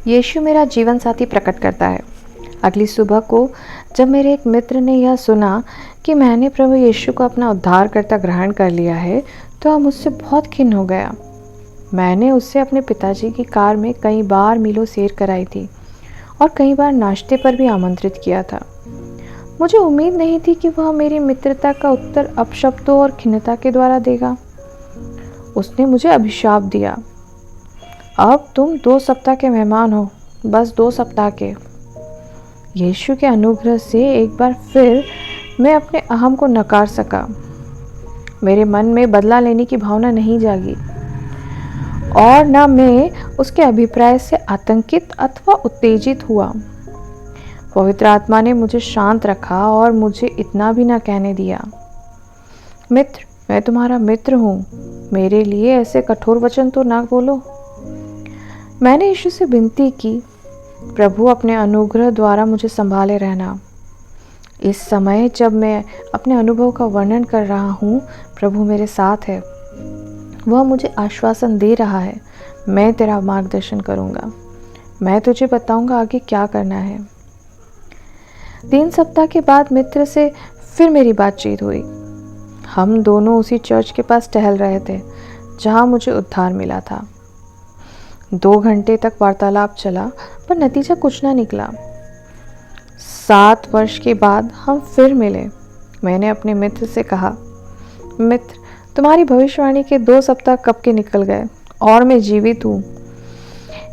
यीशु मेरा जीवन साथी प्रकट करता है। अगली सुबह को जब मेरे एक मित्र ने यह सुना कि मैंने प्रभु यीशु को अपना उद्धारकर्ता ग्रहण कर लिया है, तो वह मुझसे बहुत खिन्न हो गया। मैंने उससे अपने पिताजी की कार में कई बार मीलों सैर कराई थी और कई बार नाश्ते पर भी आमंत्रित किया था। मुझे उम्मीद नहीं थी कि वह मेरी मित्रता का उत्तर अपशब्दों और खिन्नता के द्वारा देगा। उसने मुझे अभिशाप दिया, अब तुम 2 सप्ताह के मेहमान हो, बस 2 सप्ताह के। यीशु के अनुग्रह से एक बार फिर मैं अपने अहम को नकार सका। मेरे मन में बदला लेने की भावना नहीं जागी और न मैं उसके अभिप्राय से आतंकित अथवा उत्तेजित हुआ। पवित्र आत्मा ने मुझे शांत रखा और मुझे इतना भी न कहने दिया, मित्र, मैं तुम्हारा मित्र हूँ, मेरे लिए ऐसे कठोर वचन तो ना बोलो। मैंने यीशु से विनती की, प्रभु अपने अनुग्रह द्वारा मुझे संभाले रहना। इस समय जब मैं अपने अनुभव का वर्णन कर रहा हूँ, प्रभु मेरे साथ है। वह मुझे आश्वासन दे रहा है, मैं तेरा मार्गदर्शन करूँगा, मैं तुझे बताऊँगा आगे क्या करना है। 3 सप्ताह के बाद मित्र से फिर मेरी बातचीत हुई। हम दोनों उसी चर्च के पास टहल रहे थे जहाँ मुझे उद्धार मिला था। 2 घंटे तक वार्तालाप चला, पर नतीजा कुछ ना निकला। 7 वर्ष के बाद हम फिर मिले। मैंने अपने मित्र से कहा, मित्र, तुम्हारी भविष्यवाणी के 2 सप्ताह कब के निकल गए और मैं जीवित हूँ।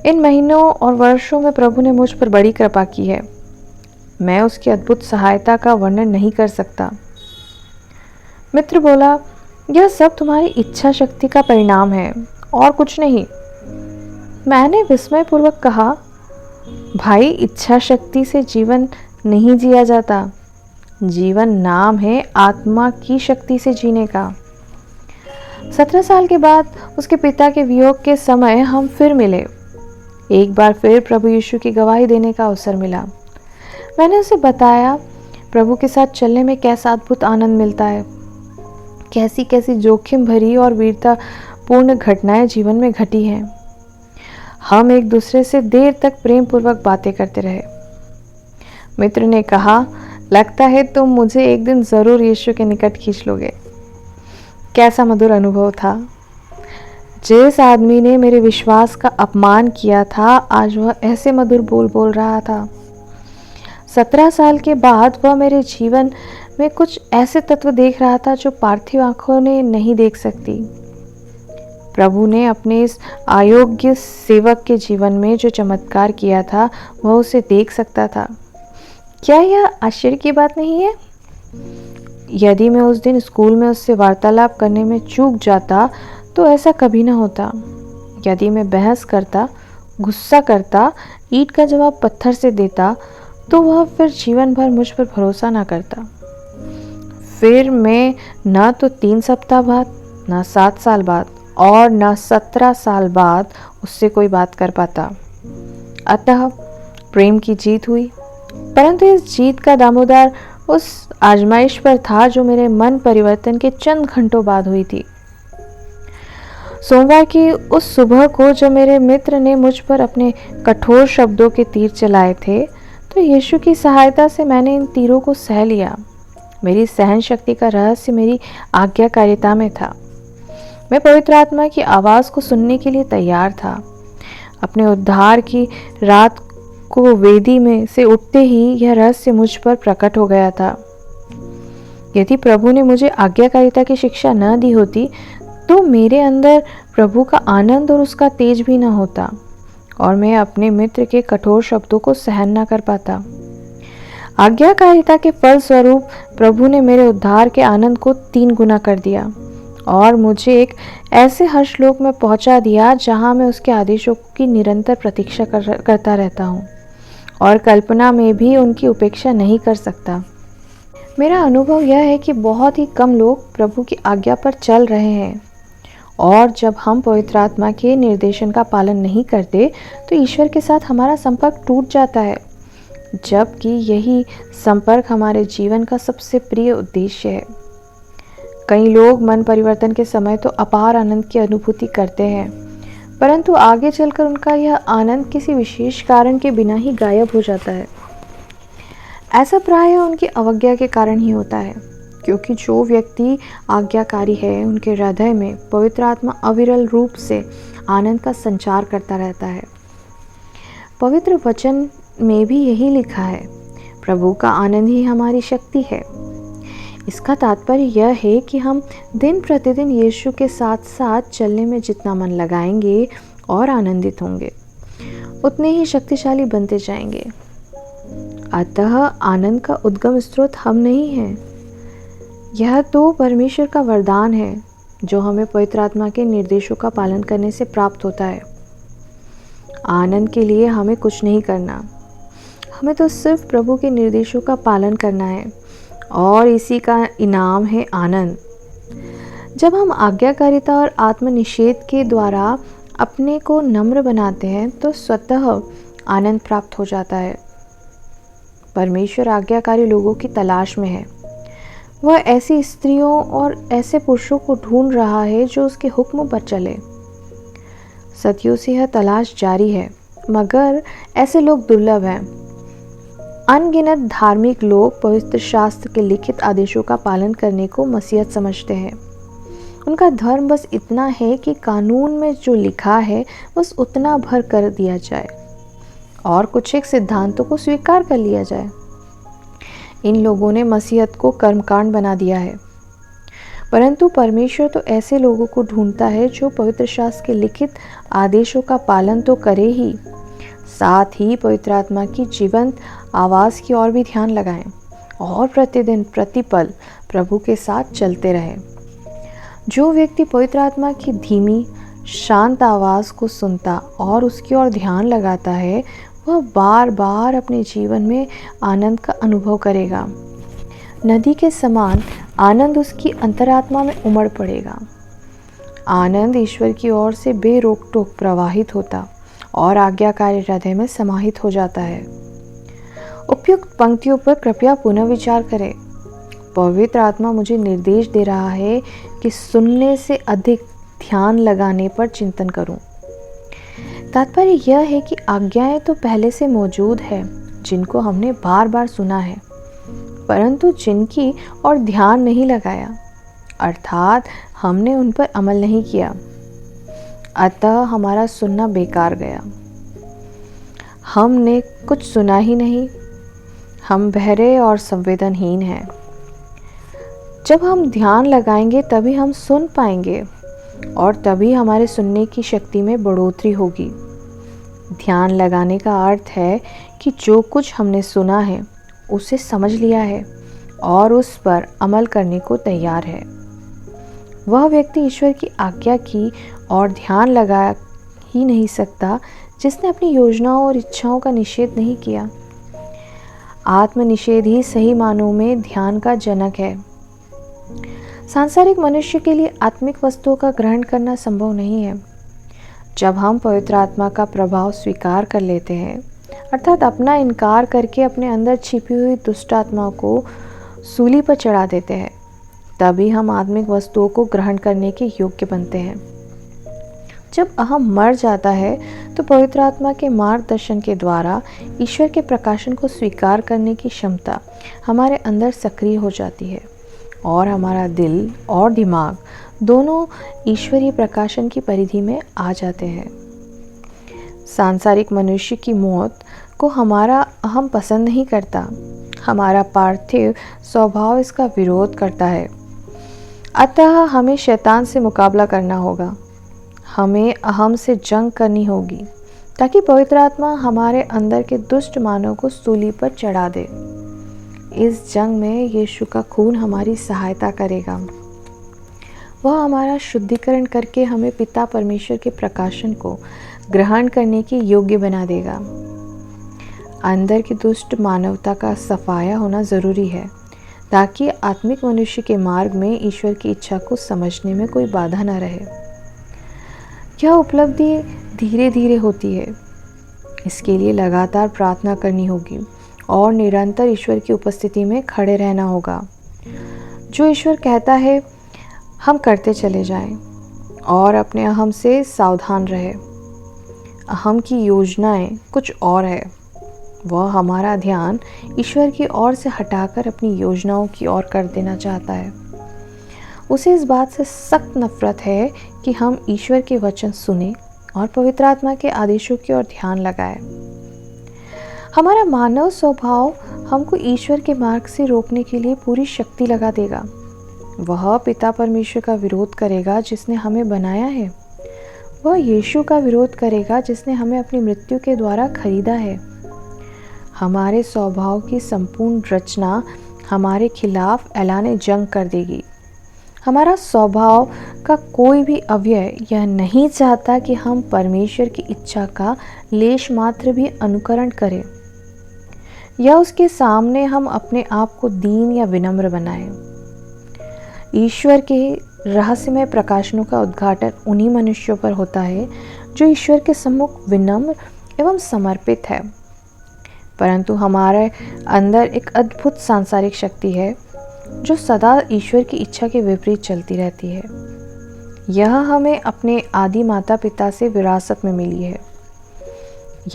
इन महीनों और वर्षों में प्रभु ने मुझ पर बड़ी कृपा की है। मैं उसकी अद्भुत सहायता का वर्णन नहीं कर सकता। मित्र बोला, यह सब तुम्हारी इच्छा शक्ति का परिणाम है और कुछ नहीं। मैंने विस्मयपूर्वक कहा, भाई, इच्छा शक्ति से जीवन नहीं जिया जाता। जीवन नाम है आत्मा की शक्ति से जीने का। 17 साल के बाद उसके पिता के वियोग के समय हम फिर मिले। एक बार फिर प्रभु यीशु की गवाही देने का अवसर मिला। मैंने उसे बताया प्रभु के साथ चलने में कैसा अद्भुत आनंद मिलता है, कैसी कैसी जोखिम भरी और वीरता पूर्ण घटनाएं जीवन में घटी हैं। हम एक दूसरे से देर तक प्रेम पूर्वक बातें करते रहे। मित्र ने कहा, लगता है तुम मुझे एक दिन जरूर यीशु के निकट खींच लोगे। कैसा मधुर अनुभव था। जिस आदमी ने मेरे विश्वास का अपमान किया था, आज वह ऐसे मधुर बोल बोल रहा था। 17 साल के बाद वह मेरे जीवन में कुछ ऐसे तत्व देख रहा था जो पार्थिव आंखों ने नहीं देख सकती। प्रभु ने अपने इस अयोग्य सेवक के जीवन में जो चमत्कार किया था, वह उसे देख सकता था। क्या यह आश्चर्य की बात नहीं है? यदि मैं उस दिन स्कूल में उससे वार्तालाप करने में चूक जाता तो ऐसा कभी ना होता। यदि मैं बहस करता, गुस्सा करता, ईंट का जवाब पत्थर से देता, तो वह फिर जीवन भर मुझ पर भरोसा ना करता। फिर मैं न तो 3 सप्ताह बाद, न 7 साल बाद और न 17 साल बाद उससे कोई बात कर पाता। अतः प्रेम की जीत हुई, परंतु इस जीत का दामोदर उस आजमाइश पर था जो मेरे मन परिवर्तन के चंद घंटों बाद हुई थी। सोमवार की उस सुबह को जब मेरे मित्र ने मुझ पर अपने कठोर शब्दों के तीर चलाए थे, तो यीशु की सहायता से मैंने इन तीरों को सह लिया। मेरी सहन शक्ति का रहस्य मेरी आज्ञाकारिता में था। मैं पवित्र आत्मा की आवाज़ को सुनने के लिए तैयार था। अपने उद्धार की रात को वेदी में से उठते ही यह रहस्य मुझ पर प्रकट हो गया था। यदि प्रभु ने मुझे आज्ञाकारिता की शिक्षा न दी होती, तो मेरे अंदर प्रभु का आनंद और उसका तेज भी न होता और मैं अपने मित्र के कठोर शब्दों को सहन न कर पाता। आज्ञाकारिता के फल स्वरूप प्रभु ने मेरे उद्धार के आनंद को 3 गुना कर दिया और मुझे एक ऐसे हर्षलोक में पहुंचा दिया जहां मैं उसके आदेशों की निरंतर प्रतीक्षा करता रहता हूं और कल्पना में भी उनकी उपेक्षा नहीं कर सकता। मेरा अनुभव यह है कि बहुत ही कम लोग प्रभु की आज्ञा पर चल रहे हैं और जब हम पवित्र आत्मा के निर्देशन का पालन नहीं करते तो ईश्वर के साथ हमारा संपर्क टूट जाता है, जबकि यही संपर्क हमारे जीवन का सबसे प्रिय उद्देश्य है। कई लोग मन परिवर्तन के समय तो अपार आनंद की अनुभूति करते हैं, परंतु आगे चलकर उनका यह आनंद किसी विशेष कारण के बिना ही गायब हो जाता है। ऐसा प्रायः उनकी अवज्ञा के कारण ही होता है, क्योंकि जो व्यक्ति आज्ञाकारी है उनके हृदय में पवित्र आत्मा अविरल रूप से आनंद का संचार करता रहता है। पवित्र वचन में भी यही लिखा है, प्रभु का आनंद ही हमारी शक्ति है। इसका तात्पर्य यह है कि हम दिन प्रतिदिन यीशु के साथ साथ चलने में जितना मन लगाएंगे और आनंदित होंगे, उतने ही शक्तिशाली बनते जाएंगे। अतः आनंद का उद्गम स्रोत हम नहीं हैं, यह तो परमेश्वर का वरदान है जो हमें पवित्र आत्मा के निर्देशों का पालन करने से प्राप्त होता है। आनंद के लिए हमें कुछ नहीं करना, हमें तो सिर्फ प्रभु के निर्देशों का पालन करना है और इसी का इनाम है आनंद। जब हम आज्ञाकारिता और आत्मनिषेध के द्वारा अपने को नम्र बनाते हैं तो स्वतः आनंद प्राप्त हो जाता है। परमेश्वर आज्ञाकारी लोगों की तलाश में है। वह ऐसी स्त्रियों और ऐसे पुरुषों को ढूंढ रहा है जो उसके हुक्म पर चले। सदियों से यह तलाश जारी है, मगर ऐसे लोग दुर्लभ हैं। अनगिनत धार्मिक लोग पवित्र शास्त्र के लिखित आदेशों का पालन करने को मसीहत समझते हैं। उनका धर्म बस इतना है कि कानून में जो लिखा है बस उतना भर कर दिया जाए और कुछ एक सिद्धांतों को स्वीकार कर लिया जाए। इन लोगों ने मसीहत को कर्मकांड बना दिया है। परंतु परमेश्वर तो ऐसे लोगों को ढूंढता है जो पवित्र शास्त्र के लिखित आदेशों का पालन तो करे ही, साथ ही पवित्र आत्मा की जीवंत आवाज़ की ओर भी ध्यान लगाएं और प्रतिदिन प्रतिपल प्रभु के साथ चलते रहें। जो व्यक्ति पवित्र आत्मा की धीमी शांत आवाज़ को सुनता और उसकी ओर ध्यान लगाता है, वह बार बार अपने जीवन में आनंद का अनुभव करेगा। नदी के समान आनंद उसकी अंतरात्मा में उमड़ पड़ेगा। आनंद ईश्वर की ओर से बेरोक टोक प्रवाहित होता और आज्ञाकारी हृदय में समाहित हो जाता है। उपयुक्त पंक्तियों पर कृपया पुनः विचार करें। पवित्र आत्मा मुझे निर्देश दे रहा है कि सुनने से अधिक ध्यान लगाने पर चिंतन करूं। तात्पर्य यह है कि आज्ञाएं तो पहले से मौजूद है, जिनको हमने बार बार सुना है, परंतु जिनकी और ध्यान नहीं लगाया, अर्थात हमने उन पर अमल नहीं किया। अतः हमारा सुनना बेकार गया। हमने कुछ सुना ही नहीं। हम बहरे और संवेदनहीन हैं। जब हम ध्यान लगाएंगे तभी हम सुन पाएंगे और तभी हमारे सुनने की शक्ति में बढ़ोतरी होगी। ध्यान लगाने का अर्थ है कि जो कुछ हमने सुना है उसे समझ लिया है और उस पर अमल करने को तैयार है। वह व्यक्ति ईश्वर की आज्ञा की और ध्यान लगा ही नहीं सकता जिसने अपनी योजनाओं और इच्छाओं का निषेध नहीं किया। आत्मनिषेध ही सही मानों में ध्यान का जनक है। सांसारिक मनुष्य के लिए आत्मिक वस्तुओं का ग्रहण करना संभव नहीं है। जब हम पवित्र आत्मा का प्रभाव स्वीकार कर लेते हैं, अर्थात अपना इनकार करके अपने अंदर छिपी हुई दुष्ट आत्मा को सूली पर चढ़ा देते हैं, तभी हम आत्मिक वस्तुओं को ग्रहण करने के योग्य बनते हैं। जब अहम मर जाता है तो पवित्र आत्मा के मार्गदर्शन के द्वारा ईश्वर के प्रकाशन को स्वीकार करने की क्षमता हमारे अंदर सक्रिय हो जाती है और हमारा दिल और दिमाग दोनों ईश्वरीय प्रकाशन की परिधि में आ जाते हैं। सांसारिक मनुष्य की मौत को हमारा अहम पसंद नहीं करता। हमारा पार्थिव स्वभाव इसका विरोध करता है। अतः हमें शैतान से मुकाबला करना होगा। हमें अहम से जंग करनी होगी ताकि पवित्र आत्मा हमारे अंदर के दुष्ट मानव को सूली पर चढ़ा दे। इस जंग में यीशु का खून हमारी सहायता करेगा। वह हमारा शुद्धिकरण करके हमें पिता परमेश्वर के प्रकाशन को ग्रहण करने के योग्य बना देगा। अंदर की दुष्ट मानवता का सफाया होना ज़रूरी है ताकि आत्मिक मनुष्य के मार्ग में ईश्वर की इच्छा को समझने में कोई बाधा न रहे। यह उपलब्धि धीरे धीरे होती है। इसके लिए लगातार प्रार्थना करनी होगी और निरंतर ईश्वर की उपस्थिति में खड़े रहना होगा। जो ईश्वर कहता है हम करते चले जाएं और अपने अहम से सावधान रहें। अहम की योजनाएं कुछ और है। वह हमारा ध्यान ईश्वर की ओर से हटाकर अपनी योजनाओं की ओर कर देना चाहता है। उसे इस बात से सख्त नफरत है कि हम ईश्वर के वचन सुने और पवित्र आत्मा के आदेशों की ओर ध्यान लगाए। हमारा मानव स्वभाव हमको ईश्वर के मार्ग से रोकने के लिए पूरी शक्ति लगा देगा। वह पिता परमेश्वर का विरोध करेगा जिसने हमें बनाया है। वह यीशु का विरोध करेगा जिसने हमें अपनी मृत्यु के द्वारा खरीदा है। हमारे स्वभाव की संपूर्ण रचना हमारे खिलाफ ऐलान जंग कर देगी। हमारा स्वभाव का कोई भी अवयव यह नहीं चाहता कि हम परमेश्वर की इच्छा का लेश मात्र भी अनुकरण करें या उसके सामने हम अपने आप को दीन या विनम्र बनाएं। ईश्वर के रहस्यमय प्रकाशनों का उद्घाटन उन्हीं मनुष्यों पर होता है जो ईश्वर के सम्मुख विनम्र एवं समर्पित है। परंतु हमारे अंदर एक अद्भुत सांसारिक शक्ति है जो सदा ईश्वर की इच्छा के विपरीत चलती रहती है। यह हमें अपने आदि माता पिता से विरासत में मिली है।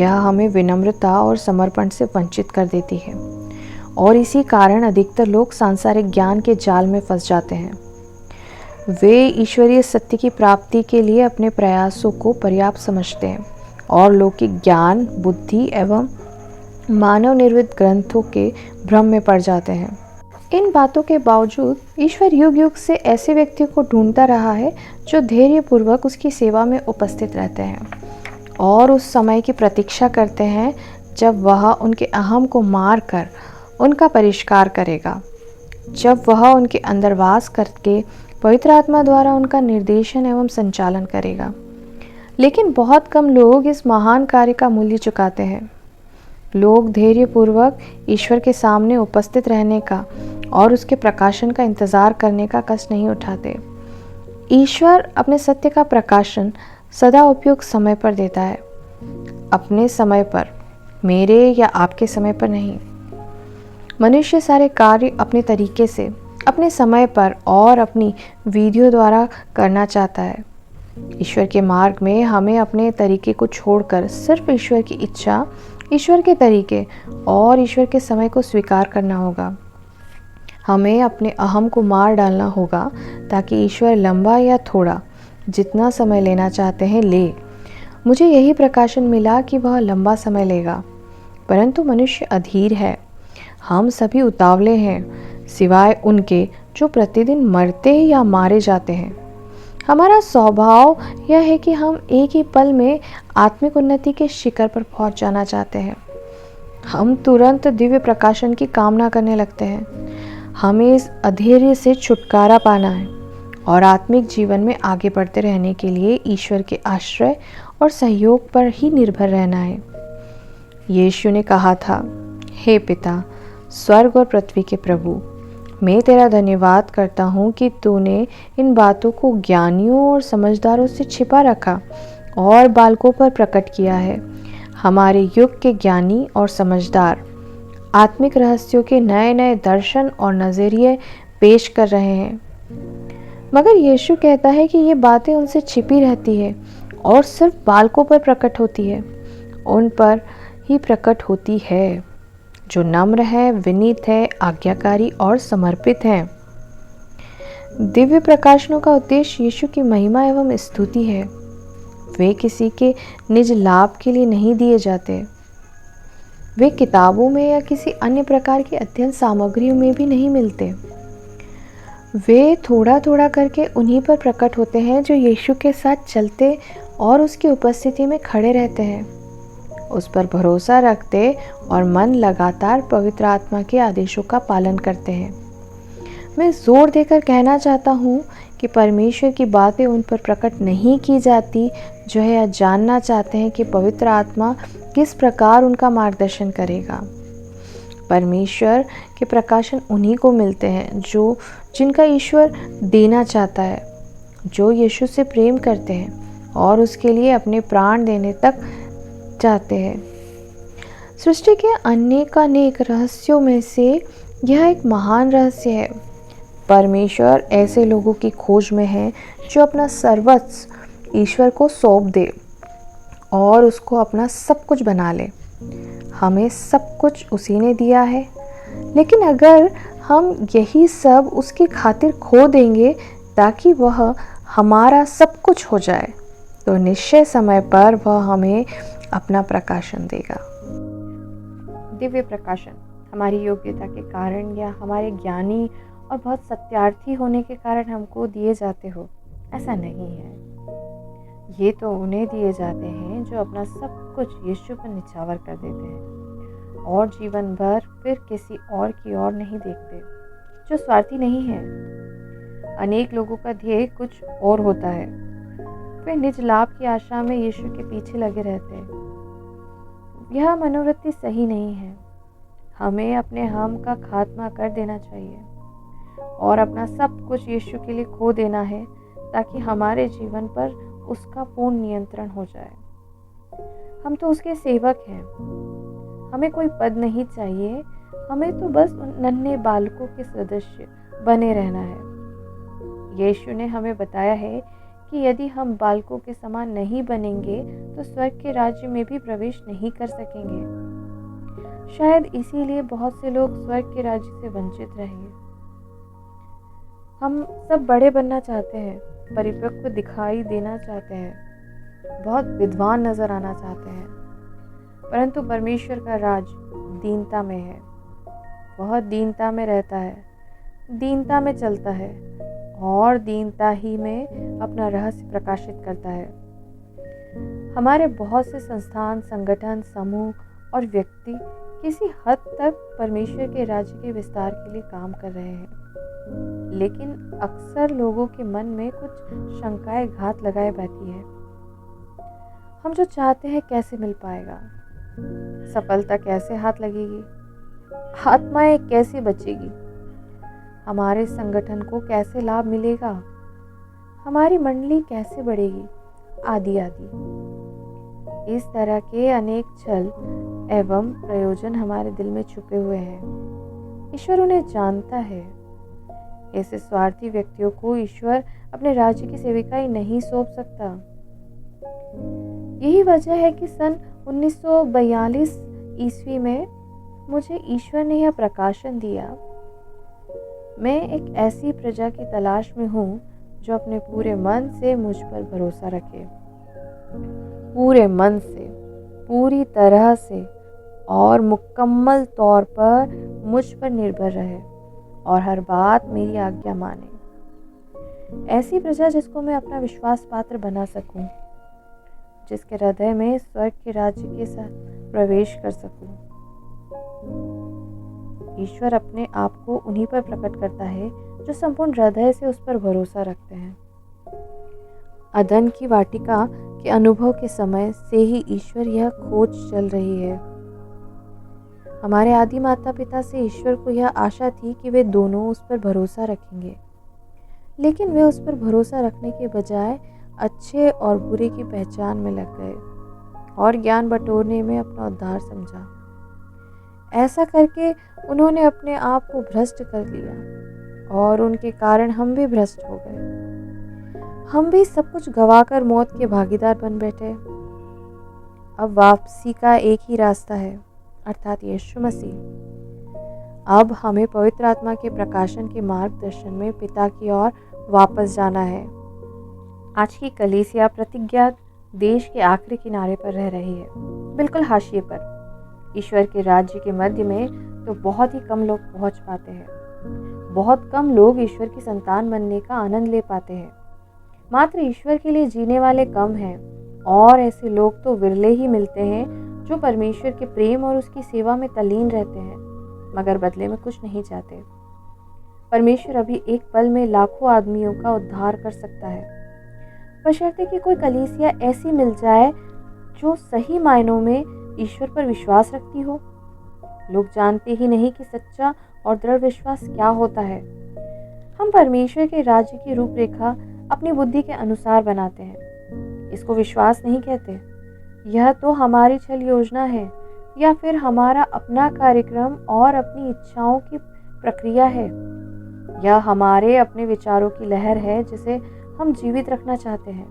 यह हमें विनम्रता और समर्पण से वंचित कर देती है और इसी कारण अधिकतर लोग सांसारिक ज्ञान के जाल में फंस जाते हैं। वे ईश्वरीय सत्य की प्राप्ति के लिए अपने प्रयासों को पर्याप्त समझते हैं और लौकिक ज्ञान, बुद्धि एवं मानव निर्मित ग्रंथों के भ्रम में पड़ जाते हैं। इन बातों के बावजूद ईश्वर युग युग से ऐसे व्यक्तियों को ढूंढता रहा है जो धैर्यपूर्वक उसकी सेवा में उपस्थित रहते हैं और उस समय की प्रतीक्षा करते हैं जब वह उनके अहम को मार कर उनका परिष्कार करेगा, जब वह उनके अंदर वास करके पवित्र आत्मा द्वारा उनका निर्देशन एवं संचालन करेगा। लेकिन बहुत कम लोग इस महान कार्य का मूल्य चुकाते हैं। लोग धैर्यपूर्वक ईश्वर के सामने उपस्थित रहने का और उसके प्रकाशन का इंतज़ार करने का कष्ट नहीं उठाते। ईश्वर अपने सत्य का प्रकाशन सदा उपयुक्त समय पर देता है, अपने समय पर, मेरे या आपके समय पर नहीं। मनुष्य सारे कार्य अपने तरीके से, अपने समय पर और अपनी विधियों द्वारा करना चाहता है। ईश्वर के मार्ग में हमें अपने तरीके को छोड़कर सिर्फ ईश्वर की इच्छा, ईश्वर के तरीके और ईश्वर के समय को स्वीकार करना होगा। हमें अपने अहम को मार डालना होगा ताकि ईश्वर लंबा या थोड़ा जितना समय लेना चाहते हैं ले। मुझे यही प्रकाशन मिला कि वह लंबा समय लेगा, परंतु मनुष्य अधीर है। हम सभी उतावले हैं, सिवाय उनके जो प्रतिदिन मरते या मारे जाते हैं। हमारा स्वभाव यह है कि हम एक ही पल में आत्मिक उन्नति के शिखर पर पहुंच जाना चाहते हैं। हम तुरंत दिव्य प्रकाशन की कामना करने लगते हैं। हमें इस अधैर्य से छुटकारा पाना है और आत्मिक जीवन में आगे बढ़ते रहने के लिए ईश्वर के आश्रय और सहयोग पर ही निर्भर रहना है। यीशु ने कहा था, हे पिता, स्वर्ग और पृथ्वी के प्रभु, मैं तेरा धन्यवाद करता हूँ कि तूने इन बातों को ज्ञानियों और समझदारों से छिपा रखा और बालकों पर प्रकट किया है। हमारे युग के ज्ञानी और समझदार आत्मिक रहस्यों के नए नए दर्शन और नज़रिए पेश कर रहे हैं, मगर यीशु कहता है कि ये बातें उनसे छिपी रहती है और सिर्फ बालकों पर प्रकट होती है। उन पर ही प्रकट होती है जो नम्र है, विनीत है, आज्ञाकारी और समर्पित है। दिव्य प्रकाशनों का उद्देश्य यीशु की महिमा एवं स्तुति है। वे किसी के निज लाभ के लिए नहीं दिए जाते। वे किताबों में या किसी अन्य प्रकार की अध्ययन सामग्रियों में भी नहीं मिलते। वे थोड़ा थोड़ा करके उन्हीं पर प्रकट होते हैं जो यीशु के साथ चलते और उसकी उपस्थिति में खड़े रहते हैं, उस पर भरोसा रखते और मन लगातार पवित्र आत्मा के आदेशों का पालन करते हैं। मैं जोर देकर कहना चाहता हूँ कि परमेश्वर की बातें उन पर प्रकट नहीं की जाती जो यह जानना चाहते हैं कि पवित्र आत्मा किस प्रकार उनका मार्गदर्शन करेगा। परमेश्वर के प्रकाशन उन्हीं को मिलते हैं जिनका ईश्वर देना चाहता है, जो यीशु से प्रेम करते हैं और उसके लिए अपने प्राण देने तक चाहते हैं। सृष्टि के अनेकानेक रहस्यों में से यह एक महान रहस्य है। परमेश्वर ऐसे लोगों की खोज में है जो अपना सर्वस्व ईश्वर को सौंप दे और उसको अपना सब कुछ बना ले। हमें सब कुछ उसी ने दिया है, लेकिन अगर हम यही सब उसकी खातिर खो देंगे ताकि वह हमारा सब कुछ हो जाए, तो निश्चय समय पर वह हमें अपना प्रकाशन देगा। दिव्य प्रकाशन हमारी योग्यता के कारण या हमारे ज्ञानी और बहुत सत्यार्थी होने के कारण हमको दिए जाते हो, ऐसा नहीं है। ये तो उन्हें दिए जाते हैं जो अपना सब कुछ यीशु पर निछावर कर देते हैं और जीवन भर फिर किसी और की ओर नहीं देखते, जो स्वार्थी नहीं है। अनेक लोगों का ध्येय कुछ और होता है, वे निज लाभ की आशा में यीशु के पीछे लगे रहते हैं। यह मनोवृत्ति सही नहीं है। हमें अपने हम का खात्मा कर देना चाहिए और अपना सब कुछ यीशु के लिए खो देना है, ताकि हमारे जीवन पर उसका पूर्ण नियंत्रण हो जाए। हम तो उसके सेवक हैं। हमें कोई पद नहीं चाहिए, हमें तो बस उन नन्हे बालकों के सदस्य बने रहना है। यीशु ने हमें बताया है कि यदि हम बालकों के समान नहीं बनेंगे तो स्वर्ग के राज्य में भी प्रवेश नहीं कर सकेंगे। शायद इसीलिए बहुत से लोग स्वर्ग के राज्य से वंचित रहे। हम सब बड़े बनना चाहते हैं, परिपक्व दिखाई देना चाहते हैं, बहुत विद्वान नजर आना चाहते हैं, परंतु परमेश्वर का राज दीनता में है। वह दीनता में रहता है, दीनता में चलता है और दीनता ही में अपना रहस्य प्रकाशित करता है। हमारे बहुत से संस्थान, संगठन, समूह और व्यक्ति किसी हद तक परमेश्वर के राज्य के विस्तार के लिए काम कर रहे हैं, लेकिन अक्सर लोगों के मन में कुछ शंकाएं घात लगाए बैठी है। हम जो चाहते हैं कैसे मिल पाएगा? सफलता कैसे हाथ लगेगी? आत्माएं कैसे बचेगी? हमारे संगठन को कैसे लाभ मिलेगा? हमारी मंडली कैसे बढ़ेगी? आदि आदि। इस तरह के अनेक छल एवं प्रयोजन हमारे दिल में छुपे हुए हैं। ईश्वर उन्हें जानता है। ऐसे स्वार्थी व्यक्तियों को ईश्वर अपने राज्य की सेविकाई नहीं सौंप सकता। यही वजह है कि सन 1942 ईस्वी में मुझे ईश्वर ने यह प्रकाशन दिया। मैं एक ऐसी प्रजा की तलाश में हूँ जो अपने पूरे मन से मुझ पर भरोसा रखे, पूरे मन से, पूरी तरह से और मुकम्मल तौर पर मुझ पर निर्भर रहे और हर बात मेरी आज्ञा माने। ऐसी प्रजा जिसको मैं अपना विश्वास पात्र बना सकूं, जिसके हृदय में स्वर्ग के राज्य के साथ प्रवेश कर सकूं। ईश्वर अपने आप को उन्हीं पर प्रकट करता है जो संपूर्ण हृदय से उस पर भरोसा रखते हैं। अदन की वाटिका के अनुभव के समय से ही ईश्वर यह खोज चल रही है। हमारे आदि माता पिता से ईश्वर को यह आशा थी कि वे दोनों उस पर भरोसा रखेंगे, लेकिन वे उस पर भरोसा रखने के बजाय अच्छे और बुरे की पहचान में लग गए और ज्ञान बटोरने में अपना उद्धार समझा। ऐसा करके उन्होंने अपने आप को भ्रष्ट कर लिया और उनके कारण हम भी भ्रष्ट हो गए। हम भी सब कुछ गवाकर मौत के भागीदार बन बैठे। अब वापसी का एक ही रास्ता है, अर्थात यीशु मसीह। अब हमें पवित्र आत्मा के प्रकाशन के मार्गदर्शन में पिता की ओर वापस जाना है। आज की कलीसिया प्रतिज्ञा देश के आखिरी किनारे पर रह रही है, बिल्कुल हाशिए पर। ईश्वर के राज्य के मध्य में तो बहुत ही कम लोग पहुंच पाते हैं। बहुत कम लोग ईश्वर की संतान बनने का आनंद ले पाते हैं। मात्र ईश्वर के लिए जीने वाले कम हैं और ऐसे लोग तो विरले ही मिलते हैं जो परमेश्वर के प्रेम और उसकी सेवा में तल्लीन रहते हैं, मगर बदले में कुछ नहीं चाहते। परमेश्वर अभी एक पल में लाखों आदमियों का उद्धार कर सकता है, बशर्ते कि कोई कलीसिया ऐसी मिल जाए जो सही मायनों में ईश्वर पर विश्वास रखती हो। लोग जानते ही नहीं कि सच्चा और दृढ़ विश्वास क्या होता है। हम परमेश्वर के राज्य की रूपरेखा अपनी बुद्धि के अनुसार बनाते हैं। इसको विश्वास नहीं कहते। यह तो हमारी छल योजना है या फिर हमारा अपना कार्यक्रम और अपनी इच्छाओं की प्रक्रिया है। यह हमारे अपने विचारों की लहर है जिसे हम जीवित रखना चाहते हैं।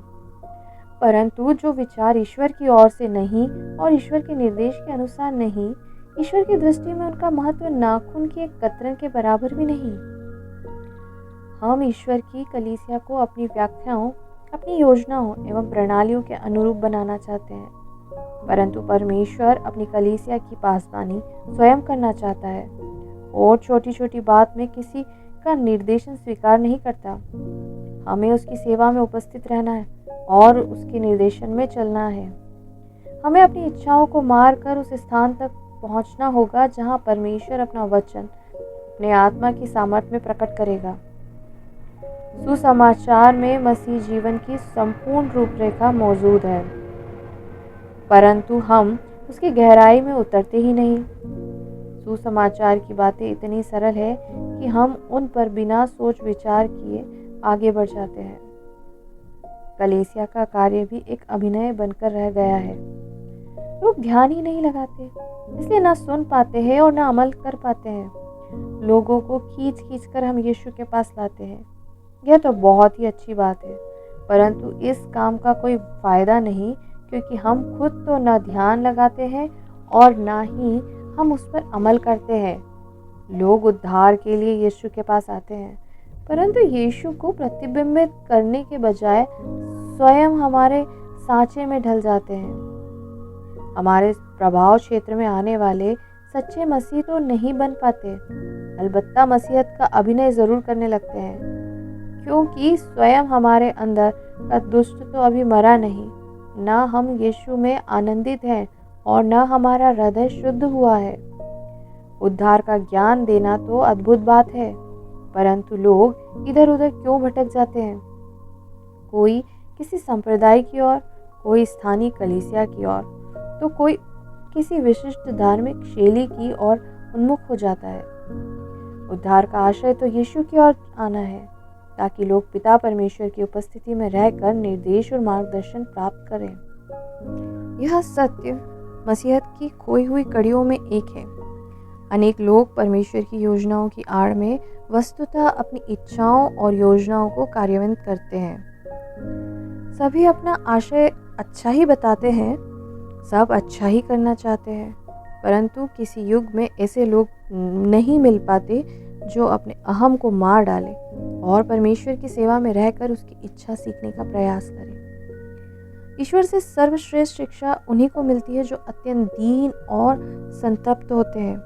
परंतु जो विचार ईश्वर की ओर से नहीं और ईश्वर के निर्देश के अनुसार नहीं, ईश्वर की दृष्टि में उनका महत्व नाखून की एक कतरन के बराबर भी नहीं। हम ईश्वर की कलीसिया को अपनी व्याख्याओं, अपनी योजनाओं एवं प्रणालियों के अनुरूप बनाना चाहते हैं, परंतु परमेश्वर अपनी कलीसिया की पासबानी स्वयं करना चाहता है और छोटी छोटी बात में किसी का निर्देशन स्वीकार नहीं करता। हमें उसकी सेवा में उपस्थित रहना है और उसके निर्देशन में चलना है। हमें अपनी इच्छाओं को मार कर उस स्थान तक पहुंचना होगा जहां परमेश्वर अपना वचन अपने आत्मा की सामर्थ्य में प्रकट करेगा। सुसमाचार में मसीह जीवन की संपूर्ण रूपरेखा मौजूद है, परंतु हम उसकी गहराई में उतरते ही नहीं। सुसमाचार की बातें इतनी सरल है कि हम उन पर बिना सोच विचार किए आगे बढ़ जाते हैं। कलीसिया का कार्य भी एक अभिनय बनकर रह गया है। लोग ध्यान ही नहीं लगाते, इसलिए ना सुन पाते हैं और ना अमल कर पाते हैं। लोगों को खींच खींच कर हम यीशु के पास लाते हैं। यह तो बहुत ही अच्छी बात है, परंतु इस काम का कोई फायदा नहीं, क्योंकि हम खुद तो ना ध्यान लगाते हैं और ना ही हम उस पर अमल करते हैं। लोग उद्धार के लिए यीशु के पास आते हैं, परंतु यीशु को प्रतिबिंबित करने के बजाय स्वयं हमारे सांचे में ढल जाते हैं। हमारे प्रभाव क्षेत्र में आने वाले सच्चे मसीह तो नहीं बन पाते, अलबत्ता मसीहत का अभिनय जरूर करने लगते हैं, क्योंकि स्वयं हमारे अंदर का दुष्ट तो अभी मरा नहीं, ना हम यीशु में आनंदित हैं और न हमारा हृदय शुद्ध हुआ है। उद्धार का ज्ञान देना तो अद्भुत बात है, परंतु लोग इधर उधर क्यों भटक जाते हैं? कोई किसी संप्रदाय की ओर, कोई स्थानीय कलीसिया की ओर, तो कोई किसी विशिष्ट धार्मिक शैली की ओर उन्मुख हो जाता है। उद्धार का आशय तो यीशु की ओर आना है, ताकि लोग पिता परमेश्वर की उपस्थिति में रहकर निर्देश और मार्गदर्शन प्राप्त करें। यह सत्य मसीहत की खोई हुई कड़ियों में एक है। अनेक लोग परमेश्वर की योजनाओं की आड़ में वस्तुतः अपनी इच्छाओं और योजनाओं को कार्यान्वित करते हैं। सभी अपना आशय अच्छा ही बताते हैं, सब अच्छा ही करना चाहते हैं, परंतु किसी युग में ऐसे लोग नहीं मिल पाते जो अपने अहम को मार डाले और परमेश्वर की सेवा में रहकर उसकी इच्छा सीखने का प्रयास करें। ईश्वर से सर्वश्रेष्ठ शिक्षा उन्हीं को मिलती है जो अत्यंत दीन और संतप्त होते हैं।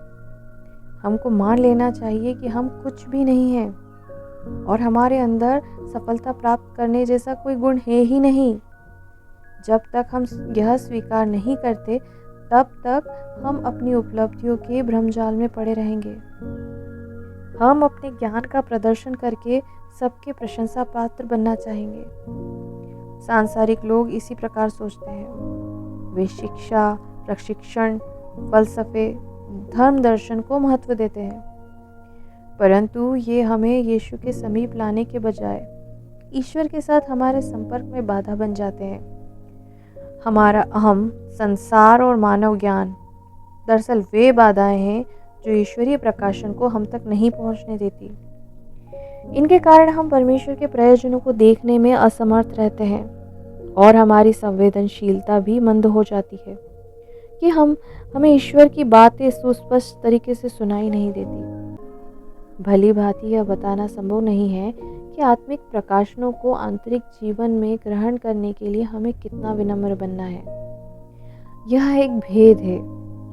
हमको मान लेना चाहिए कि हम कुछ भी नहीं हैं और हमारे अंदर सफलता प्राप्त करने जैसा कोई गुण है ही नहीं। जब तक हम यह स्वीकार नहीं करते, तब तक हम अपनी उपलब्धियों के भ्रमजाल में पड़े रहेंगे। हम अपने ज्ञान का प्रदर्शन करके सबके प्रशंसा पात्र बनना चाहेंगे। सांसारिक लोग इसी प्रकार सोचते हैं। वे शिक्षा, प्रशिक्षण, फलसफे, धर्म दर्शन को महत्व देते हैं, परंतु ये हमें यीशु के समीप लाने के बजाय ईश्वर के साथ हमारे संपर्क में बाधा बन जाते हैं। हमारा अहम, संसार और मानव ज्ञान दरअसल वे बाधाएं हैं जो ईश्वरीय प्रकाशन को हम तक नहीं पहुंचने देती। इनके कारण हम परमेश्वर के प्रयोजनों को देखने में असमर्थ रहते हैं और हमारी संवेदनशीलता भी मंद हो जाती है कि हमें ईश्वर की बातें सुस्पष्ट तरीके से सुनाई नहीं देती। भली भांति यह बताना संभव नहीं है कि आत्मिक प्रकाशनों को आंतरिक जीवन में ग्रहण करने के लिए हमें कितना विनम्र बनना है। यह एक भेद है,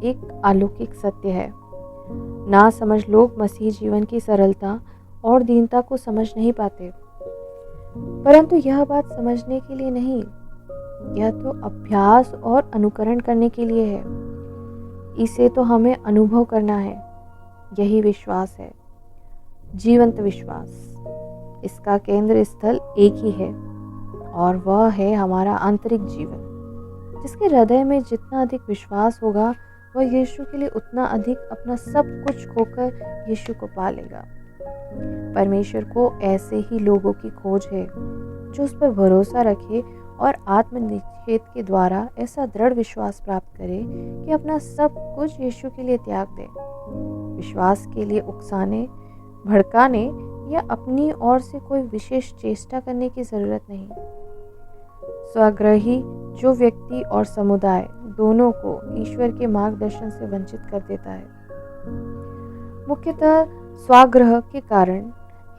एक अलौकिक सत्य है। ना समझ लोग मसीह जीवन की सरलता और दीनता को समझ नहीं पाते, परंतु यह बात समझने के लिए नहीं, यह तो अभ्यास और अनुकरण करने के लिए है। इसे तो हमें अनुभव करना है। यही विश्वास है, जीवंत विश्वास। इसका केंद्र स्थल एक ही है और वह है हमारा आंतरिक जीवन। जिसके हृदय में जितना अधिक विश्वास होगा, वह यीशु के लिए उतना अधिक अपना सब कुछ खोकर यीशु को पा लेगा। परमेश्वर को ऐसे ही लोगों की खोज है जो उस पर भरोसा रखे और आत्मनिषेध के द्वारा ऐसा दृढ़ विश्वास प्राप्त करे कि अपना सब कुछ यीशु के लिए त्याग दे। विश्वास के लिए उकसाने, भड़काने या अपनी ओर से कोई विशेष चेष्टा करने की जरूरत नहीं। स्वग्रही जो व्यक्ति और समुदाय दोनों को ईश्वर के मार्गदर्शन से वंचित कर देता है। मुख्यतः स्वाग्रह के कारण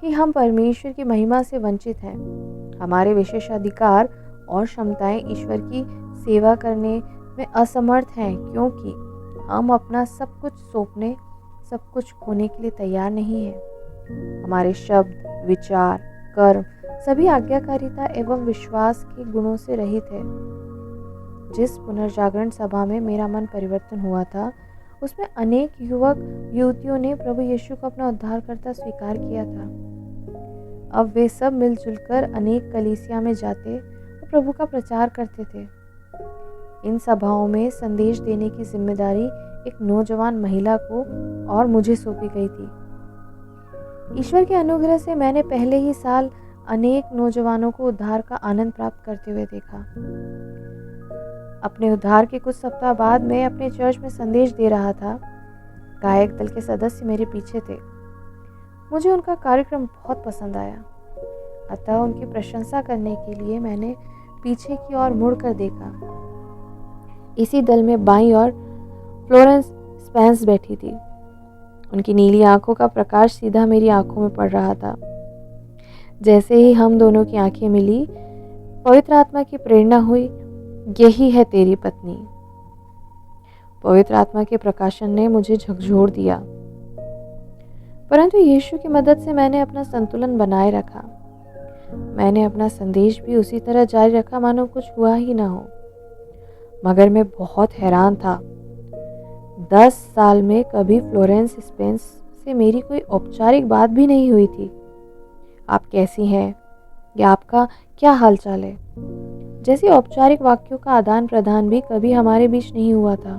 ही हम परमेश्वर की महिमा से वंचित हैं। हमारे विशेषाधिकार और क्षमताएं ईश्वर की सेवा करने में असमर्थ हैं, क्योंकि हम अपना सब कुछ सौंपने, सब कुछ खोने के लिए तैयार नहीं हैं। हमारे शब्द, विचार, कर्म सभी आज्ञाकारिता एवं विश्वास के गुणों से रहित है। जिस पुनर्जागरण सभा में मेरा मन परिवर्तन हुआ था, उसमें अनेक युवक युवतियों ने प्रभु यीशु को अपना उद्धारकर्ता स्वीकार किया था। अब वे सब मिलजुल कर अनेक कलीसिया में जाते और प्रभु का प्रचार करते थे। इन सभाओं में संदेश देने की जिम्मेदारी एक नौजवान महिला को और मुझे सौंपी गई थी। ईश्वर के अनुग्रह से मैंने पहले ही साल अनेक नौजवानों को उद्धार का आनंद प्राप्त करते हुए देखा। अपने उद्धार के कुछ सप्ताह बाद मैं अपने चर्च में संदेश दे रहा था। गायक दल के सदस्य मेरे पीछे थे। मुझे उनका कार्यक्रम बहुत पसंद आया, अतः उनकी प्रशंसा करने के लिए मैंने पीछे की ओर मुड़कर देखा। इसी दल में बाईं ओर फ्लोरेंस स्पेंस बैठी थी। उनकी नीली आंखों का प्रकाश सीधा मेरी आंखों में पड़ रहा था। जैसे ही हम दोनों की आंखें मिली, पवित्र आत्मा की प्रेरणा हुई, यही है तेरी पत्नी। पवित्र आत्मा के प्रकाशन ने मुझे झकझोर दिया, परंतु यीशु की मदद से मैंने अपना संतुलन बनाए रखा। मैंने अपना संदेश भी उसी तरह जारी रखा मानो कुछ हुआ ही ना हो। मगर मैं बहुत हैरान था। 10 साल में कभी फ्लोरेंस स्पेंस से मेरी कोई औपचारिक बात भी नहीं हुई थी। आप कैसी हैं या आपका क्या हालचाल है जैसी औपचारिक वाक्यों का आदान प्रदान भी कभी हमारे बीच नहीं हुआ था।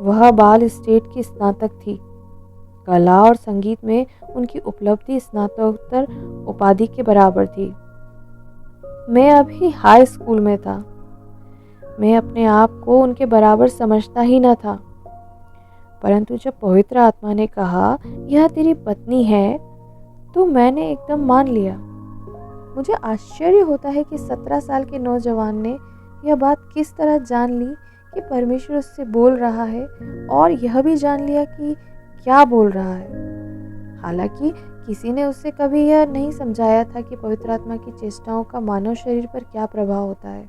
वह बाल स्टेट की स्नातक थी। कला और संगीत में उनकी उपलब्धि स्नातकोत्तर उपाधि के बराबर थी। मैं अभी हाई स्कूल में था। मैं अपने आप को उनके बराबर समझता ही न था, परंतु जब पवित्र आत्मा ने कहा यह तेरी पत्नी है, तो मैंने एकदम मान लिया। मुझे आश्चर्य होता है कि 17 साल के नौजवान ने यह बात किस तरह जान ली कि परमेश्वर उससे बोल रहा है, और यह भी जान लिया कि क्या बोल रहा है। हालांकि किसी ने उससे कभी यह नहीं समझाया था कि पवित्र आत्मा की चेष्टाओं का मानव शरीर पर क्या प्रभाव होता है।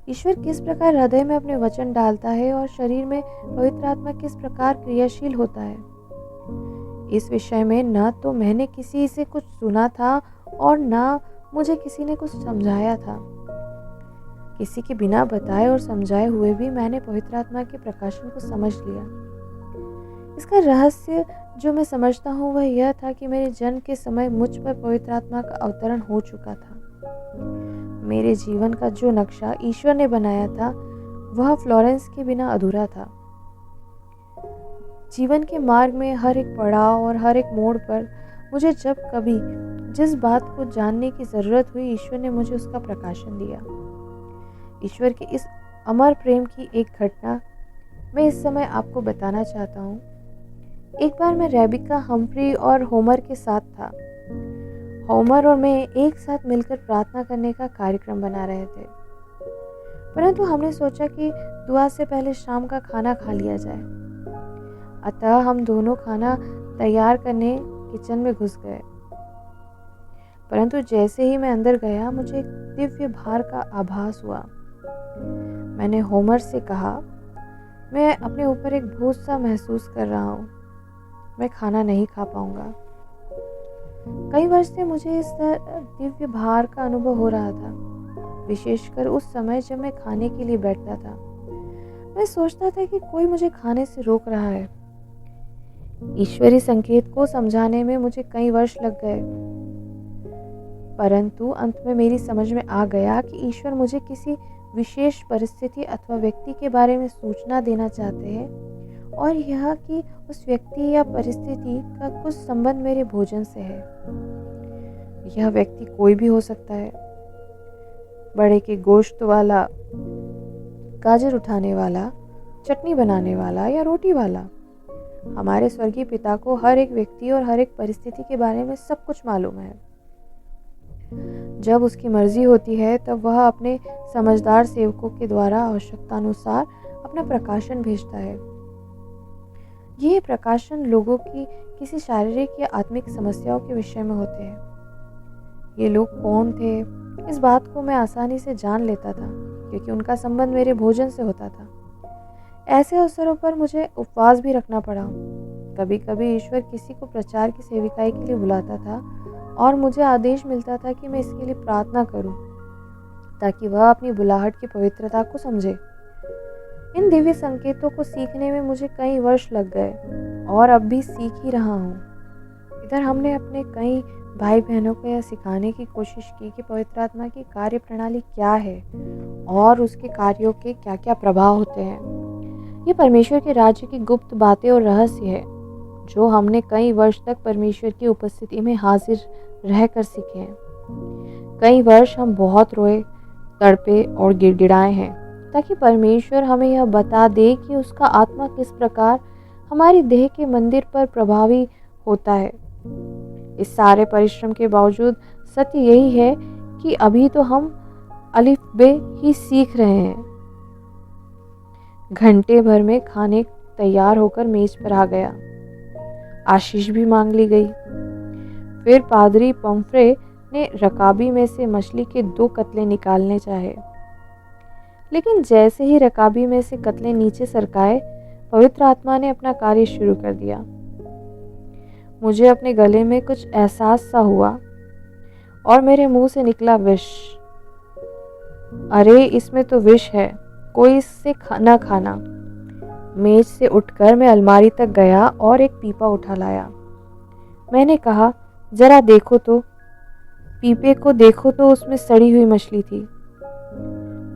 ईश्वर किस प्रकार हृदय में अपने वचन डालता है और शरीर में पवित्र आत्मा किस प्रकार क्रियाशील होता है। इस विषय में न तो मैंने किसी से कुछ सुना था और न मुझे किसी ने कुछ समझाया था। किसी के बिना बताए और समझाए हुए भी मैंने पवित्र आत्मा के प्रकाशन को समझ लिया। इसका रहस्य जो मैं समझता हूँ वह यह था कि मेरे जन्म के समय मुझ पर पवित्र आत्मा का अवतरण हो चुका था। मेरे जीवन का जो नक्शा ईश्वर ने बनाया था वह फ्लोरेंस के बिना अधूरा था। जीवन के मार्ग में हर एक पड़ाव और हर एक मोड़ पर मुझे जब कभी जिस बात को जानने की ज़रूरत हुई, ईश्वर ने मुझे उसका प्रकाशन दिया। ईश्वर के इस अमर प्रेम की एक घटना मैं इस समय आपको बताना चाहता हूँ। एक बार मैं रेबिका, हम्फ्री और होमर के साथ था। होमर और मैं एक साथ मिलकर प्रार्थना करने का कार्यक्रम बना रहे थे, परंतु हमने सोचा कि दुआ से पहले शाम का खाना खा लिया जाए। अतः हम दोनों खाना तैयार करने किचन में घुस गए। परंतु जैसे ही मैं अंदर गया, मुझे एक दिव्य भार का आभास हुआ। मैंने होमर से कहा, मैं अपने ऊपर एक बोझ सा महसूस कर रहा हूँ, मैं खाना नहीं खा पाऊंगा। कई वर्ष से मुझे इस दिव्य भार का अनुभव हो रहा था, विशेषकर उस समय जब मैं खाने के लिए बैठता था। मैं सोचता था कि कोई मुझे खाने से रोक रहा है। ईश्वरी संकेत को समझाने में मुझे कई वर्ष लग गए, परंतु अंत में मेरी समझ में आ गया कि ईश्वर मुझे किसी विशेष परिस्थिति अथवा व्यक्ति के बारे में सूचना देना चाहते हैं, और यह कि उस व्यक्ति या परिस्थिति का कुछ संबंध मेरे भोजन से है। यह व्यक्ति कोई भी हो सकता है, बड़े के गोश्त वाला, गाजर उठाने वाला, चटनी बनाने वाला या रोटी वाला। हमारे स्वर्गीय पिता को हर एक व्यक्ति और हर एक परिस्थिति के बारे में सब कुछ मालूम है। जब उसकी मर्जी होती है तब वह अपने समझदार सेवकों के द्वारा आवश्यकतानुसार अपना प्रकाशन भेजता है। ये प्रकाशन लोगों की किसी शारीरिक या आत्मिक समस्याओं के विषय में होते हैं। ये लोग कौन थे, इस बात को मैं आसानी से जान लेता था क्योंकि उनका संबंध मेरे भोजन से होता था। ऐसे अवसरों पर मुझे उपवास भी रखना पड़ा। कभी कभी ईश्वर किसी को प्रचार की सेविकाई के लिए बुलाता था और मुझे आदेश मिलता था कि मैं इसके लिए प्रार्थना करूं, ताकि वह अपनी बुलाहट की पवित्रता को समझे। इन दिव्य संकेतों को सीखने में मुझे कई वर्ष लग गए और अब भी सीख ही रहा हूँ। इधर हमने अपने कई भाई बहनों को यह सिखाने की कोशिश की कि पवित्र आत्मा की कार्य प्रणाली क्या है और उसके कार्यों के क्या क्या प्रभाव होते हैं। ये परमेश्वर के राज्य की गुप्त बातें और रहस्य है जो हमने कई वर्ष तक परमेश्वर की उपस्थिति में हाजिर रहकर सीखे हैं। कई वर्ष हम बहुत रोए, तड़पे और गिड़गिड़ाए हैं ताकि परमेश्वर हमें यह बता दे कि उसका आत्मा किस प्रकार हमारी देह के मंदिर पर प्रभावी होता है। इस सारे परिश्रम के बावजूद सत्य यही है कि अभी तो हम अलिफ बे ही सीख रहे हैं। घंटे भर में खाने तैयार होकर मेज पर आ गया। आशीष भी मांग ली गई। फिर पादरी पंफ्रे ने रकाबी में से मछली के 2 कतले निकालने चाहे, लेकिन जैसे ही रकाबी में से कतले नीचे सरकाए, पवित्र आत्मा ने अपना कार्य शुरू कर दिया। मुझे अपने गले में कुछ एहसास सा हुआ और मेरे मुंह से निकला विष। अरे इसमें तो विष है, कोई इससे न खाना। मेज से उठकर मैं अलमारी तक गया और एक पीपा उठा लाया। मैंने कहा, जरा देखो तो। पीपे को देखो तो उसमें सड़ी हुई मछली थी।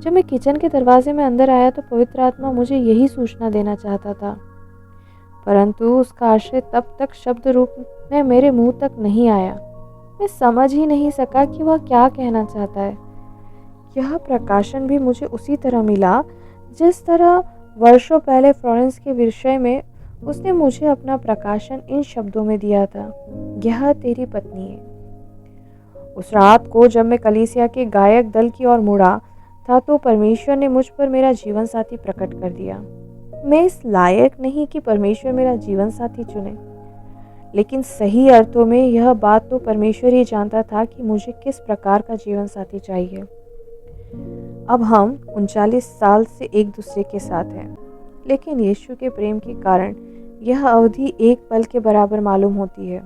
जब मैं किचन के दरवाजे में अंदर आया तो पवित्र आत्मा मुझे यही सूचना देना चाहता था, परंतु उसका आशय तब तक शब्द रूप में मेरे मुंह तक नहीं आया। मैं समझ ही नहीं सका कि वह क्या कहना चाहता है। यह प्रकाशन भी मुझे उसी तरह मिला जिस तरह वर्षों पहले फ्लोरेंस के विषय में उसने मुझे अपना प्रकाशन इन शब्दों में दिया था, यह तेरी पत्नी है। उस रात को जब मैं कलीसिया के गायक दल की ओर मुड़ा था तो परमेश्वर ने मुझ पर मेरा जीवन साथी प्रकट कर दिया। मैं इस लायक नहीं कि परमेश्वर मेरा जीवन साथी चुने, लेकिन सही अर्थों में यह बात तो परमेश्वर ही जानता था कि मुझे किस प्रकार का जीवन साथी चाहिए। अब हम 39 साल से एक दूसरे के साथ हैं, लेकिन यीशु के प्रेम के कारण यह अवधि एक पल के बराबर मालूम होती है।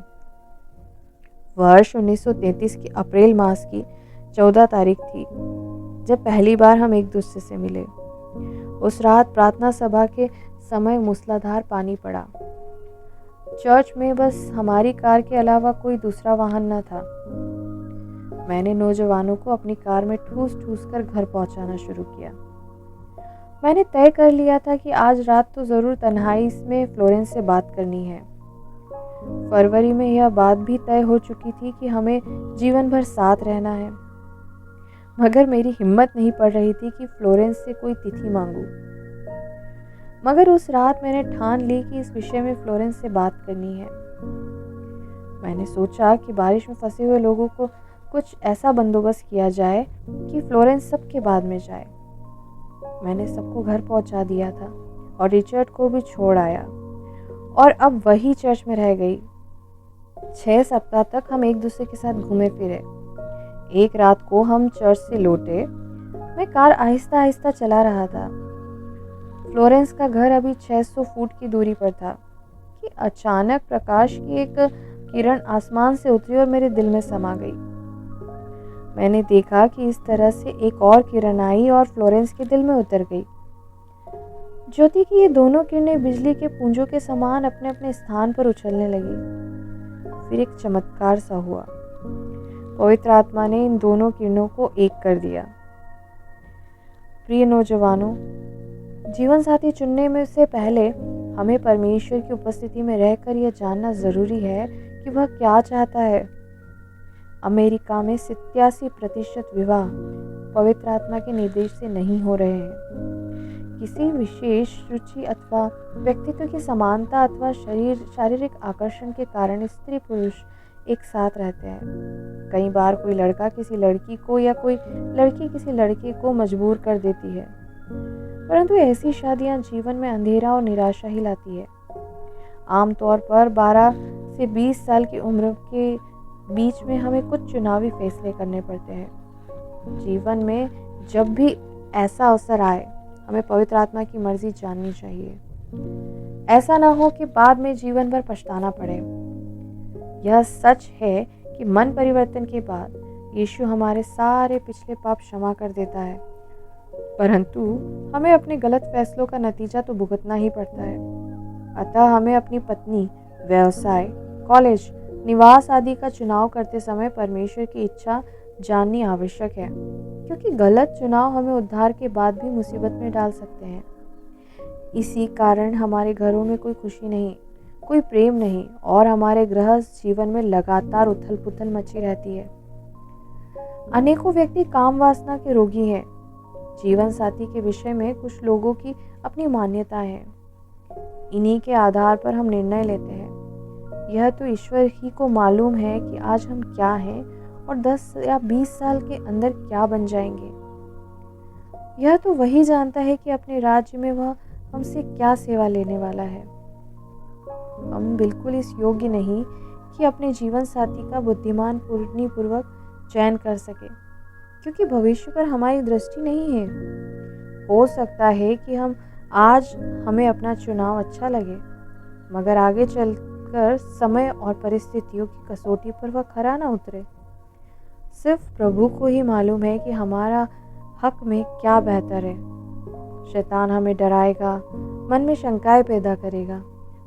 वर्ष 1933 की अप्रैल मास की 14 तारीख थी जब पहली बार हम एक दूसरे से मिले। उस रात प्रार्थना सभा के समय मूसलाधार पानी पड़ा। चर्च में बस हमारी कार के अलावा कोई दूसरा वाहन न था। मैंने नौजवानों को अपनी कार में ठूस ठूस कर घर पहुंचाना शुरू किया। मैंने तय कर लिया था कि आज रात तो ज़रूर तन्हाई में फ्लोरेंस से बात करनी है। फरवरी में यह बात भी तय हो चुकी थी कि हमें जीवन भर साथ रहना है, मगर मेरी हिम्मत नहीं पड़ रही थी कि फ्लोरेंस से कोई तिथि मांगूं। मगर उस रात मैंने ठान ली कि इस विषय में फ्लोरेंस से बात करनी है। मैंने सोचा कि बारिश में फंसे हुए लोगों को कुछ ऐसा बंदोबस्त किया जाए कि फ्लोरेंस सबके बाद में जाए। मैंने सबको घर पहुंचा दिया था और रिचर्ड को भी छोड़ आया और अब वही चर्च में रह गई। 6 सप्ताह तक हम एक दूसरे के साथ घूमे फिरे। एक रात को हम चर्च से लौटे। मैं कार आहिस्ता आहिस्ता चला रहा था। फ्लोरेंस का घर अभी 600 फुट की दूरी पर था कि अचानक प्रकाश की एक किरण आसमान से उतरी और मेरे दिल में समा गई। मैंने देखा कि इस तरह से एक और किरण आई और फ्लोरेंस के दिल में उतर गई। ज्योति की ये दोनों किरणें बिजली के पुंजों के समान अपने अपने स्थान पर उछलने लगी। फिर एक चमत्कार सा हुआ। पवित्र आत्मा ने इन दोनों किरणों को एक कर दिया। प्रिय नौजवानों, जीवन साथी चुनने में से पहले हमें परमेश्वर की उपस्थिति में रहकर यह जानना जरूरी है कि वह क्या चाहता है। अमेरिका में 87% विवाह पवित्र आत्मा के निर्देश से नहीं हो रहे हैं। किसी विशेष रुचि अथवा व्यक्तित्व की समानता अथवा शारीरिक आकर्षण के कारण स्त्री पुरुष एक साथ रहते हैं। कई बार कोई लड़का किसी लड़की को या कोई लड़की किसी लड़के को मजबूर कर देती है, परंतु ऐसी शादियां जीवन में अंधेरा और निराशा ही लाती है। आमतौर पर 12 से 20 साल की उम्र के बीच में हमें कुछ चुनावी फैसले करने पड़ते हैं। जीवन में जब भी ऐसा अवसर आए, हमें पवित्र आत्मा की मर्जी जाननी चाहिए। ऐसा ना हो कि बाद में जीवन भर पछताना पड़े। यह सच है कि मन परिवर्तन के बाद यीशु हमारे सारे पिछले पाप क्षमा कर देता है, परंतु हमें अपने गलत फैसलों का नतीजा तो भुगतना ही पड़ता है। अतः हमें अपनी पत्नी, व्यवसाय, कॉलेज, निवास आदि का चुनाव करते समय परमेश्वर की इच्छा जाननी आवश्यक है, क्योंकि गलत चुनाव हमें उद्धार के बाद भी मुसीबत में डाल सकते हैं। इसी कारण हमारे घरों में कोई खुशी नहीं, कोई प्रेम नहीं और हमारे गृहस्थ जीवन में लगातार उथल पुथल मची रहती है। अनेकों व्यक्ति काम वासना के रोगी हैं। जीवन साथी के विषय में कुछ लोगों की अपनी मान्यताएं हैं। इन्हीं के आधार पर हम निर्णय लेते हैं। यह तो ईश्वर ही को मालूम है कि आज हम क्या हैं और 10 या 20 साल के अंदर क्या बन जाएंगे। यह तो वही जानता है कि अपने राज्य में वह हमसे क्या सेवा लेने वाला है। हम बिल्कुल इस योग्य नहीं कि अपने जीवन साथी का बुद्धिमान पूर्वक चयन कर सके, क्योंकि भविष्य पर हमारी दृष्टि नहीं है। हो सकता है कि आज हमें अपना चुनाव अच्छा लगे, मगर आगे चलकर समय और परिस्थितियों की कसौटी पर वह खरा ना उतरे। सिर्फ प्रभु को ही मालूम है कि हमारा हक में क्या बेहतर है। शैतान हमें डराएगा, मन में शंकाएं पैदा करेगा।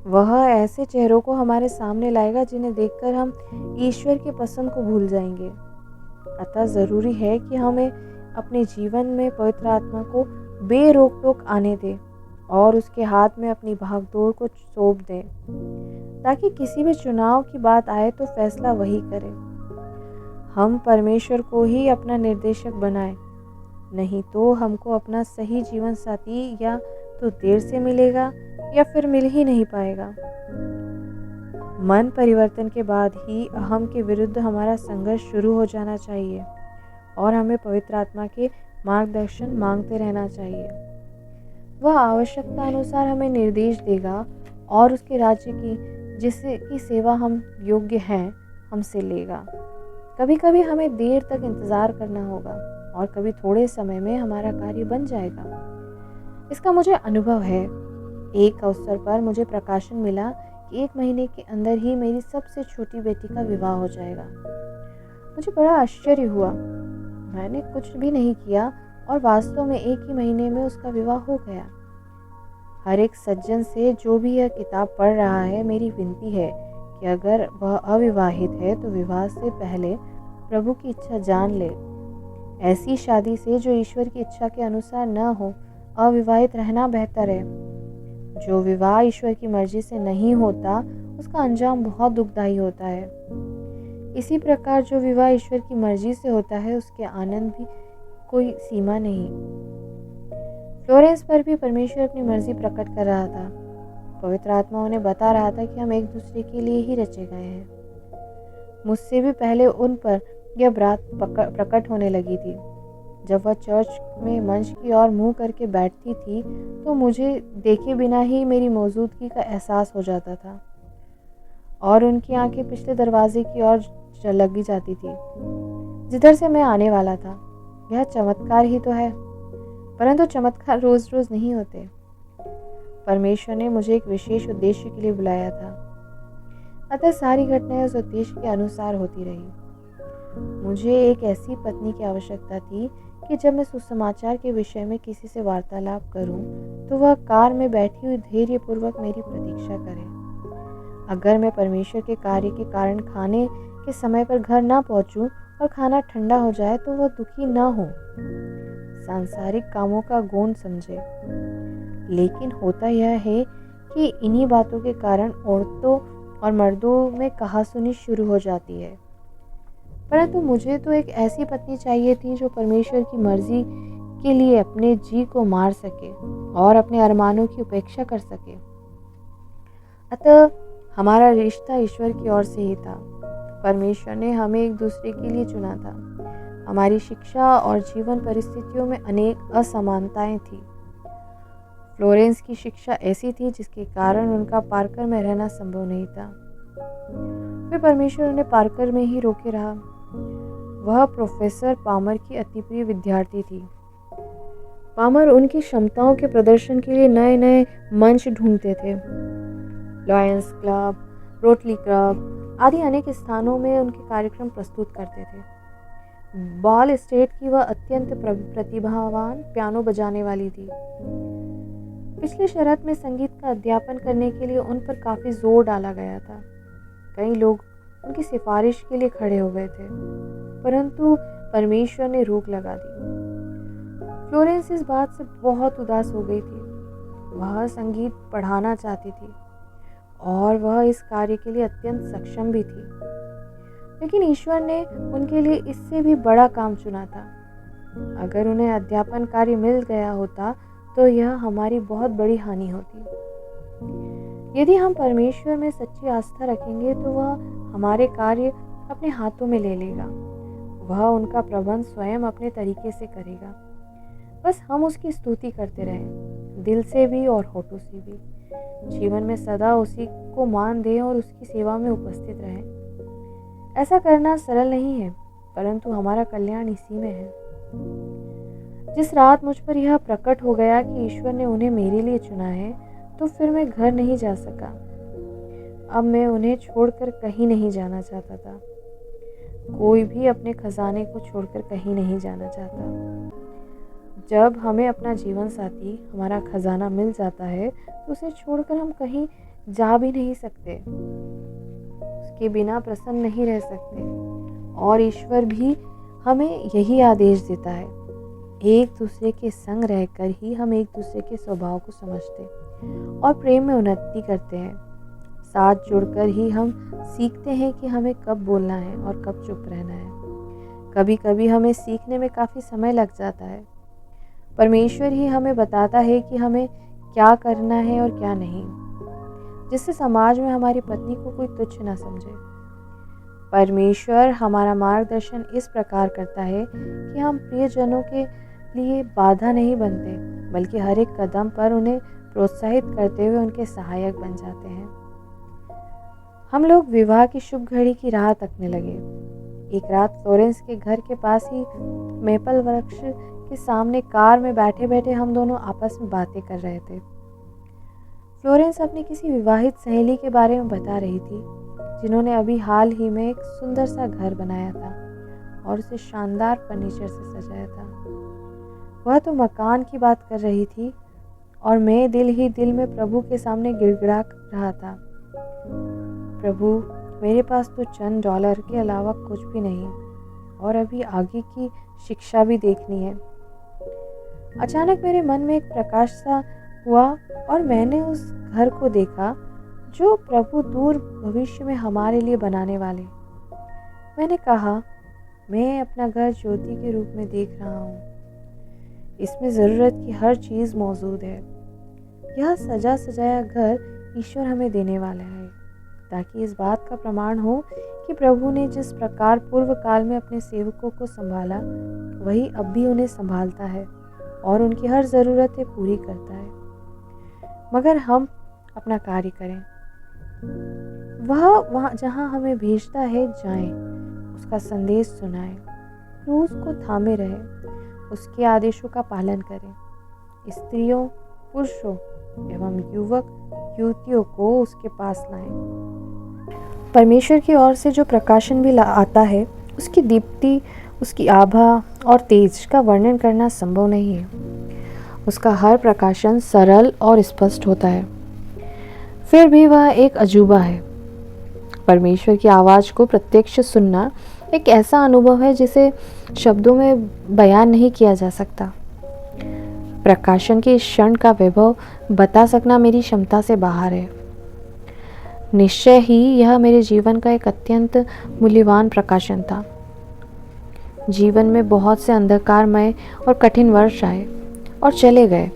वह ऐसे चेहरों को हमारे सामने लाएगा जिन्हें देखकर हम ईश्वर की पसंद को भूल जाएंगे। अतः ज़रूरी है कि हमें अपने जीवन में पवित्र आत्मा को बेरोक टोक आने दें और उसके हाथ में अपनी भागदौड़ को सौंप दें, ताकि किसी भी चुनाव की बात आए तो फैसला वही करे। हम परमेश्वर को ही अपना निर्देशक बनाएं, नहीं तो हमको अपना सही जीवन साथी या तो देर से मिलेगा या फिर मिल ही नहीं पाएगा। मन परिवर्तन के बाद ही अहम के विरुद्ध हमारा संघर्ष शुरू हो जाना चाहिए और हमें पवित्र आत्मा के मार्गदर्शन मांगते रहना चाहिए। वह आवश्यकता अनुसार हमें निर्देश देगा और उसके राज्य की सेवा हम योग्य हैं हमसे लेगा। कभी कभी हमें देर तक इंतज़ार करना होगा और कभी थोड़े समय में हमारा कार्य बन जाएगा। इसका मुझे अनुभव है। एक अवसर पर मुझे प्रकाशन मिला कि 1 महीने के अंदर ही मेरी सबसे छोटी बेटी का विवाह हो जाएगा। मुझे बड़ा आश्चर्य हुआ। मैंने कुछ भी नहीं किया और वास्तव में 1 ही महीने में उसका विवाह हो गया। हर एक सज्जन से जो भी यह किताब पढ़ रहा है, मेरी विनती है कि अगर वह अविवाहित है तो विवाह से पहले प्रभु की इच्छा जान ले। ऐसी शादी से जो ईश्वर की इच्छा के अनुसार न हो, अविवाहित रहना बेहतर है। जो विवाह ईश्वर की मर्जी से नहीं होता, उसका अंजाम बहुत दुखदायी होता है। इसी प्रकार जो विवाह ईश्वर की मर्जी से होता है, उसके आनंद भी कोई सीमा नहीं। फ्लोरेंस पर भी परमेश्वर अपनी मर्जी प्रकट कर रहा था। पवित्र आत्मा उन्हें बता रहा था कि हम एक दूसरे के लिए ही रचे गए हैं। मुझसे भी पहले उन पर यह बात प्रकट होने लगी थी। जब वह चर्च में मंच की ओर मुंह करके बैठती थी तो मुझे देखे बिना ही मेरी मौजूदगी का एहसास हो जाता था और उनकी आंखें पिछले दरवाजे की ओर लगी जाती थी जिधर से मैं आने वाला था। यह चमत्कार ही तो है, परंतु चमत्कार रोज रोज नहीं होते। परमेश्वर ने मुझे एक विशेष उद्देश्य के लिए बुलाया था, अतः सारी घटनाएं उस उद्देश्य के अनुसार होती रही। मुझे एक ऐसी पत्नी की आवश्यकता थी कि जब मैं सुसमाचार के विषय में किसी से वार्तालाप करूं, तो वह कार में बैठी हुई धैर्यपूर्वक मेरी प्रतीक्षा करे। अगर मैं परमेश्वर के कार्य के कारण खाने के समय पर घर ना पहुंचूं और खाना ठंडा हो जाए तो वह दुखी ना हो, सांसारिक कामों का गौण समझे। लेकिन होता यह है कि इन्हीं बातों के कारण औरतों और मर्दों में कहासुनी शुरू हो जाती है। परंतु मुझे तो एक ऐसी पत्नी चाहिए थी जो परमेश्वर की मर्जी के लिए अपने जी को मार सके और अपने अरमानों की उपेक्षा कर सके। अतः हमारा रिश्ता ईश्वर की ओर से ही था। परमेश्वर ने हमें एक दूसरे के लिए चुना था। हमारी शिक्षा और जीवन परिस्थितियों में अनेक असमानताएं थी। फ्लोरेंस की शिक्षा ऐसी थी जिसके कारण उनका पार्कर में रहना संभव नहीं था। फिर परमेश्वर उन्हें पार्कर में ही रोके रहा। वह प्रोफेसर पामर की अति प्रिय विद्यार्थी थी। पामर उनकी क्षमताओं के प्रदर्शन के लिए नए नए मंच ढूंढते थे। लॉयंस क्लब, रोटरी क्लब आदि अनेक स्थानों में उनके कार्यक्रम प्रस्तुत करते थे। बॉल स्टेट की वह अत्यंत प्रतिभावान पियानो बजाने वाली थी। पिछले शरत में संगीत का अध्यापन करने के लिए उन पर काफी जोर डाला गया था। कई लोग उनकी सिफारिश के लिए खड़े हो गए थे, परंतु परमेश्वर ने रोक लगा दी। फ्लोरेंस इस बात से बहुत उदास हो गई थी। वह संगीत पढ़ाना चाहती थी और वह इस कार्य के लिए अत्यंत सक्षम भी थी, लेकिन ईश्वर ने उनके लिए इससे भी बड़ा काम चुना था। अगर उन्हें अध्यापन कार्य मिल गया होता तो यह हमारी बहुत बड़ी हानि होती। यदि हम परमेश्वर में सच्ची आस्था रखेंगे तो वह हमारे कार्य अपने हाथों में ले लेगा। वह उनका प्रबंध स्वयं अपने तरीके से करेगा। बस हम उसकी स्तुति करते रहें, दिल से भी और होठों से भी। जीवन में सदा उसी को मान दें और उसकी सेवा में उपस्थित रहें। ऐसा करना सरल नहीं है, परंतु हमारा कल्याण इसी में है। जिस रात मुझ पर यह प्रकट हो गया कि ईश्वर ने उन्हें मेरे लिए चुना है, तो फिर मैं घर नहीं जा सका। अब मैं उन्हें छोड़कर कहीं नहीं जाना चाहता था। कोई भी अपने खजाने को छोड़कर कहीं नहीं जाना चाहता। जब हमें अपना जीवन साथी, हमारा खजाना मिल जाता है, तो उसे छोड़कर हम कहीं जा भी नहीं सकते, उसके बिना प्रसन्न नहीं रह सकते। और ईश्वर भी हमें यही आदेश देता है। एक दूसरे के संग रहकर ही हम एक दूसरे के स्वभाव को समझते और प्रेम में उन्नति करते हैं। साथ जुड़कर ही हम सीखते हैं कि हमें कब बोलना है और कब चुप रहना है। कभी कभी हमें सीखने में काफ़ी समय लग जाता है। परमेश्वर ही हमें बताता है कि हमें क्या करना है और क्या नहीं, जिससे समाज में हमारी पत्नी को कोई तुच्छ ना समझे। परमेश्वर हमारा मार्गदर्शन इस प्रकार करता है कि हम प्रियजनों के लिए बाधा नहीं बनते, बल्कि हर एक कदम पर उन्हें प्रोत्साहित करते हुए उनके सहायक बन जाते हैं। हम लोग विवाह की शुभ घड़ी की राह तकने लगे। एक रात फ्लोरेंस के घर के पास ही मेपल वृक्ष के सामने कार में बैठे बैठे हम दोनों आपस में बातें कर रहे थे। फ्लोरेंस अपनी किसी विवाहित सहेली के बारे में बता रही थी, जिन्होंने अभी हाल ही में एक सुंदर सा घर बनाया था और उसे शानदार फर्नीचर से सजाया था। वह तो मकान की बात कर रही थी और मैं दिल ही दिल में प्रभु के सामने गिड़गिड़ा रहा था। प्रभु, मेरे पास तो चंद डॉलर के अलावा कुछ भी नहीं और अभी आगे की शिक्षा भी देखनी है। अचानक मेरे मन में एक प्रकाश सा हुआ और मैंने उस घर को देखा जो प्रभु दूर भविष्य में हमारे लिए बनाने वाले। मैंने कहा, मैं अपना घर ज्योति के रूप में देख रहा हूँ। इसमें ज़रूरत की हर चीज़ मौजूद है। यह सजा सजाया घर ईश्वर हमें देने वाला है, ताकि इस बात का प्रमाण हो कि प्रभु ने जिस प्रकार पूर्व काल में अपने सेवकों को संभाला, वही अब भी उन्हें संभालता है और उनकी हर ज़रूरतें पूरी करता है। मगर हम अपना कार्य करें। वह वहाँ जहाँ हमें भेजता है जाएं, उसका संदेश सुनाएं, क्रूस को थामे रहें, उसके आदेशों का पालन करें। स्त्रियों, पुरुषों एवं युवक युवतियों को उसके पास लाएं। परमेश्वर की ओर से जो प्रकाशन भी आता है, उसकी दीप्ति, उसकी आभा और तेज का वर्णन करना संभव नहीं है। उसका हर प्रकाशन सरल और स्पष्ट होता है, फिर भी वह एक अजूबा है। परमेश्वर की आवाज़ को प्रत्यक्ष सुनना एक ऐसा अनुभव है जिसे शब्दों में बयान नहीं किया जा सकता। प्रकाशन के इस क्षण का वैभव बता सकना मेरी क्षमता से बाहर है। निश्चय ही यह मेरे जीवन का एक अत्यंत मूल्यवान प्रकाशन था। जीवन में बहुत से अंधकारमय और कठिन वर्ष आए और चले गए,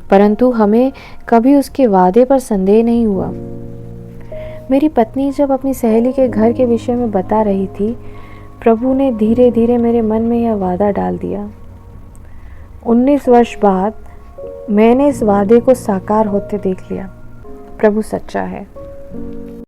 परंतु हमें कभी उसके वादे पर संदेह नहीं हुआ। मेरी पत्नी जब अपनी सहेली के घर के विषय में बता रही थी, प्रभु ने धीरे धीरे मेरे मन में यह वादा डाल दिया। 19 वर्ष बाद मैंने इस वादे को साकार होते देख लिया। प्रभु सच्चा है।